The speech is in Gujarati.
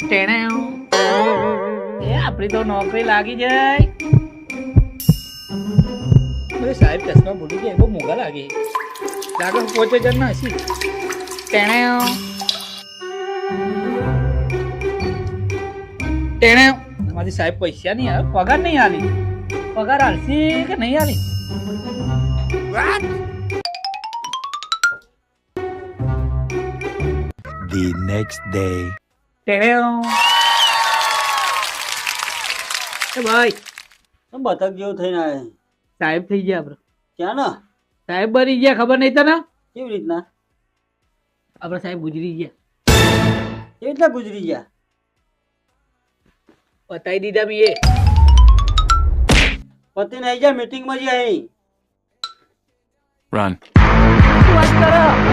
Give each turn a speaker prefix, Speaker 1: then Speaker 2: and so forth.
Speaker 1: તેને એ આપણી તો નોકરી લાગી જાય. અરે સાહેબ ચશ્મા ભૂલી ગયા, બહુ મોંઘા લાગે. લાગે 5000 ના હશે. તેને તેને અમારી સાહેબ પૈસા નહીં આવે, પગાર નહીં આલી. પગાર આલસી કે નહીં આલી?
Speaker 2: The next day.
Speaker 1: તેને એ ભાઈ
Speaker 3: બતક જેવું થઈને આવે.
Speaker 1: સાહેબ થઈ ગયા આપણે.
Speaker 3: ક્યાં ના
Speaker 1: સાહેબ બની ગયા, ખબર નહીં તને?
Speaker 3: કેવી રીતના
Speaker 1: આપણા સાહેબ ગુજરી ગયા.
Speaker 3: કેવી રીતના ગુજરી ગયા?
Speaker 1: બતાવી દીધા મેં એ.
Speaker 3: પતિ નહીં ગયા મીટિંગ માં જઈ.
Speaker 2: Run.
Speaker 1: વાત કરો